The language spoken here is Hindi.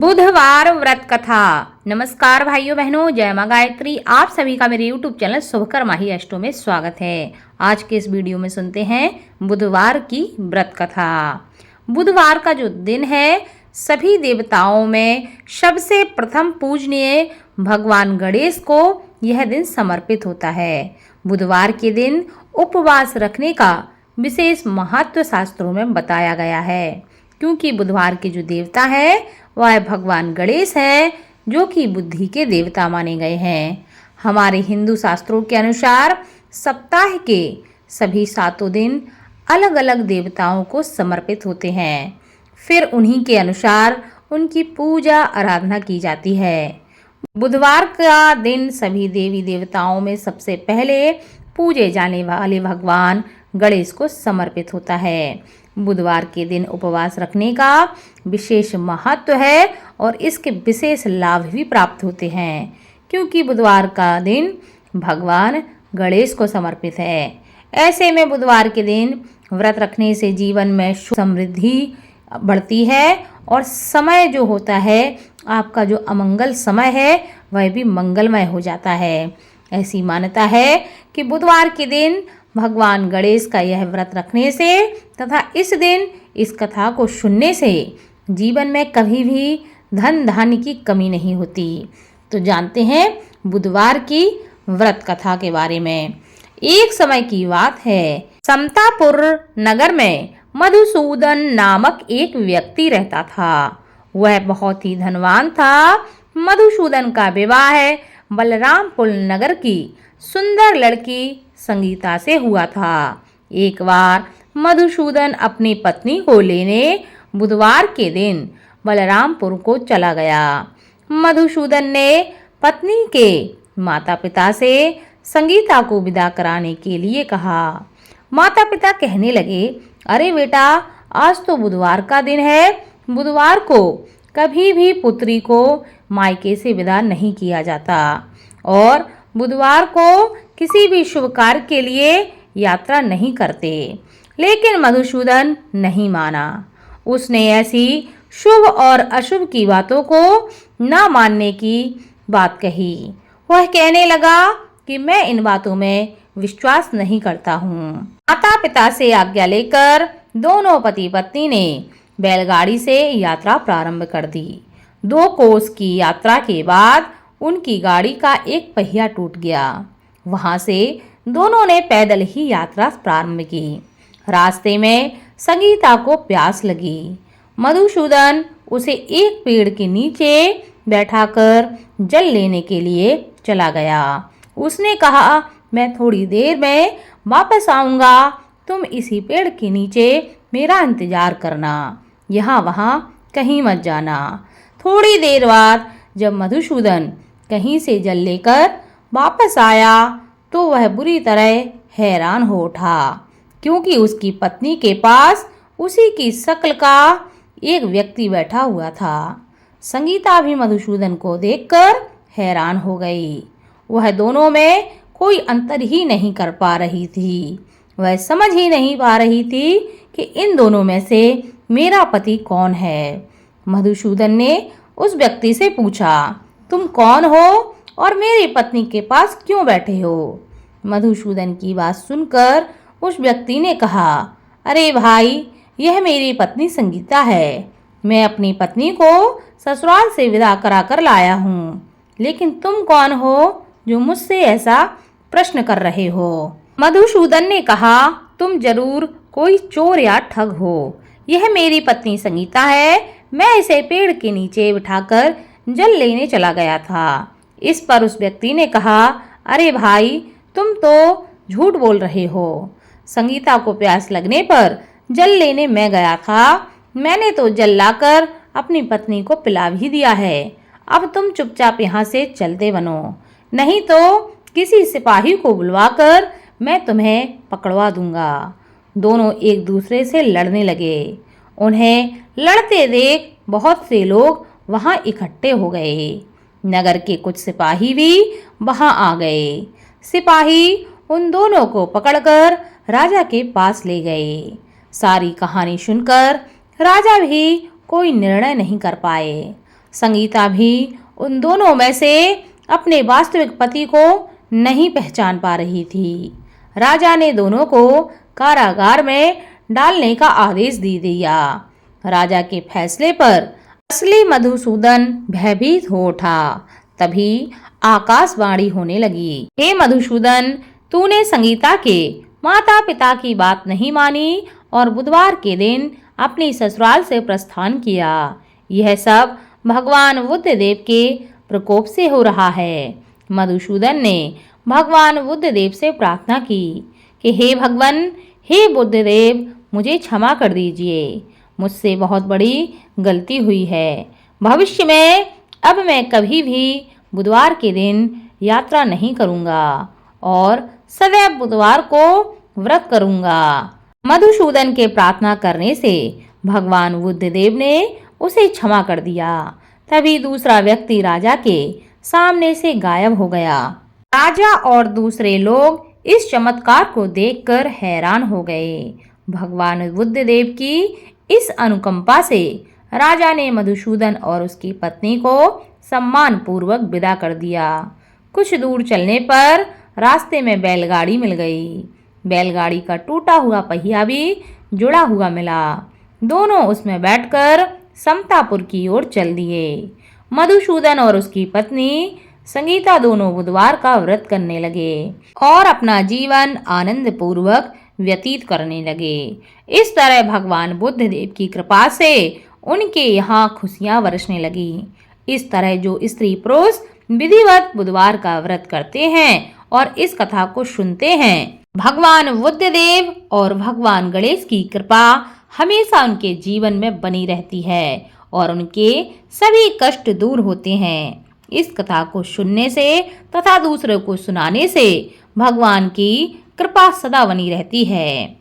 बुधवार व्रत कथा। नमस्कार भाइयों बहनों, जय मां गायत्री। आप सभी का मेरे YouTube चैनल शुभकर्मा ही अष्टों में स्वागत है। आज के इस वीडियो में सुनते हैं बुधवार की व्रत कथा। बुधवार का जो दिन है, सभी देवताओं में सबसे प्रथम पूजनीय भगवान गणेश को यह दिन समर्पित होता है। बुधवार के दिन उपवास रखने का विशेष महत्व शास्त्रों में बताया गया है, क्योंकि बुधवार के जो देवता है वह भगवान गणेश है, जो कि बुद्धि के देवता माने गए हैं। हमारे हिंदू शास्त्रों के अनुसार सप्ताह के सभी 7 दिन अलग अलग देवताओं को समर्पित होते हैं। फिर उन्हीं के अनुसार उनकी पूजा आराधना की जाती है। बुधवार का दिन सभी देवी देवताओं में सबसे पहले पूजे जाने वाले भगवान गणेश को समर्पित होता है। बुधवार के दिन उपवास रखने का विशेष महत्व है और इसके विशेष लाभ भी प्राप्त होते हैं, क्योंकि बुधवार का दिन भगवान गणेश को समर्पित है। ऐसे में बुधवार के दिन व्रत रखने से जीवन में समृद्धि बढ़ती है और समय जो होता है, आपका जो अमंगल समय है वह भी मंगलमय हो जाता है। ऐसी मान्यता है कि बुधवार के दिन भगवान गणेश का यह व्रत रखने से तथा इस दिन इस कथा को सुनने से जीवन में कभी भी धन धान्य की कमी नहीं होती। तो जानते हैं बुधवार की व्रत कथा के बारे में। एक समय की बात है, समतापुर नगर में मधुसूदन नामक एक व्यक्ति रहता था। वह बहुत ही धनवान था। मधुसूदन का विवाह बलरामपुर नगर की सुंदर लड़की संगीता से हुआ था। एक बार मधुसूदन अपनी पत्नी को लेने बुधवार के दिन बलरामपुर को चला गया। मधुसूदन ने पत्नी के माता पिता से संगीता को विदा कराने के लिए कहा। माता पिता कहने लगे, अरे बेटा, आज तो बुधवार का दिन है। बुधवार को कभी भी पुत्री को मायके से विदा नहीं किया जाता और बुधवार को किसी भी शुभ कार्य के लिए यात्रा नहीं करते। लेकिन मधुसूदन नहीं माना। उसने ऐसी शुभ और अशुभ की बातों को न मानने की बात कही। वह कहने लगा कि मैं इन बातों में विश्वास नहीं करता हूँ। माता पिता से आज्ञा लेकर दोनों पति पत्नी ने बैलगाड़ी से यात्रा प्रारंभ कर दी। 2 कोस की यात्रा के बाद उनकी गाड़ी का एक पहिया टूट गया। वहां से दोनों ने पैदल ही यात्रा प्रारंभ की। रास्ते में संगीता को प्यास लगी। मधुसूदन उसे एक पेड़ के नीचे बैठाकर जल लेने के लिए चला गया। उसने कहा, मैं थोड़ी देर में वापस आऊंगा, तुम इसी पेड़ के नीचे मेरा इंतजार करना, यहाँ वहाँ कहीं मत जाना। थोड़ी देर बाद जब मधुसूदन कहीं से जल लेकर वापस आया तो वह बुरी तरह हैरान हो उठा, क्योंकि उसकी पत्नी के पास उसी की शक्ल का एक व्यक्ति बैठा हुआ था। संगीता भी मधुसूदन को देखकर हैरान हो गई। वह दोनों में कोई अंतर ही नहीं कर पा रही थी। वह समझ ही नहीं पा रही थी कि इन दोनों में से मेरा पति कौन है। मधुसूदन ने उस व्यक्ति से पूछा, तुम कौन हो और मेरी पत्नी के पास क्यों बैठे हो? मधुसूदन की बात सुनकर उस व्यक्ति ने कहा, अरे भाई, यह मेरी पत्नी संगीता है। मैं अपनी पत्नी को ससुराल से विदा करा कर लाया हूँ। लेकिन तुम कौन हो जो मुझसे ऐसा प्रश्न कर रहे हो? मधुसूदन ने कहा, तुम जरूर कोई चोर या ठग हो। यह मेरी पत्नी संगीता है। मैं इसे पेड़ के नीचे बिठाकर जल लेने चला गया था। इस पर उस व्यक्ति ने कहा, अरे भाई, तुम तो झूठ बोल रहे हो। संगीता को प्यास लगने पर जल लेने मैं गया था। मैंने तो जल लाकर अपनी पत्नी को पिला भी दिया है। अब तुम चुपचाप यहाँ से चलते बनो, नहीं तो किसी सिपाही को बुलवाकर मैं तुम्हें पकड़वा दूंगा। दोनों एक दूसरे से लड़ने लगे। उन्हें लड़ते देख बहुत से लोग वहां इकट्ठे हो गए। नगर के कुछ सिपाही भी वहां आ गए। सिपाही उन दोनों को पकड़कर राजा के पास ले गए। सारी कहानी सुनकर राजा भी कोई निर्णय नहीं कर पाए। संगीता भी उन दोनों में से अपने वास्तविक पति को नहीं पहचान पा रही थी। राजा ने दोनों को कारागार में डालने का आदेश दे दिया। राजा के फैसले पर असली मधुसूदन भयभीत हो उठा। तभी आकाशवाणी होने लगी, हे मधुसूदन, तूने संगीता के माता पिता की बात नहीं मानी और बुधवार के दिन अपनी ससुराल से प्रस्थान किया। यह सब भगवान बुद्धदेव के प्रकोप से हो रहा है। मधुसूदन ने भगवान बुद्धदेव से प्रार्थना की कि हे भगवान, हे बुद्धदेव, मुझे क्षमा कर दीजिए। मुझसे बहुत बड़ी गलती हुई है। भविष्य में अब मैं कभी भी बुधवार के दिन यात्रा नहीं करूंगा और सदैव बुधवार को व्रत करूंगा। मधुसूदन के प्रार्थना करने से भगवान बुद्धदेव ने उसे क्षमा कर दिया। तभी दूसरा व्यक्ति राजा के सामने से गायब हो गया। राजा और दूसरे लोग इस चमत्कार को देखकर हैरान हो गए। भगवान बुद्धदेव की इस अनुकंपा से राजा ने मधुसूदन और उसकी पत्नी को सम्मान पूर्वक विदा कर दिया। कुछ दूर चलने पर रास्ते में बैलगाड़ी मिल गई। बैलगाड़ी का टूटा हुआ पहिया भी जुड़ा हुआ मिला। दोनों उसमें बैठकर समतापुर की ओर चल दिए। मधुसूदन और उसकी पत्नी संगीता दोनों बुधवार का व्रत करने लगे और अपना जीवन आनंद पूर्वक व्यतीत करने लगे। इस तरह भगवान बुद्धदेव की कृपा से उनके यहाँ खुशियां बरसने लगी। इस तरह जो स्त्री पुरुष विधिवत बुधवार का व्रत करते हैं और इस कथा को सुनते हैं, भगवान बुद्धदेव और भगवान गणेश की कृपा हमेशा उनके जीवन में बनी रहती है और उनके सभी कष्ट दूर होते हैं। इस कथा को सुनने से तथा दूसरों को सुनाने से भगवान की कृपा सदा बनी रहती है।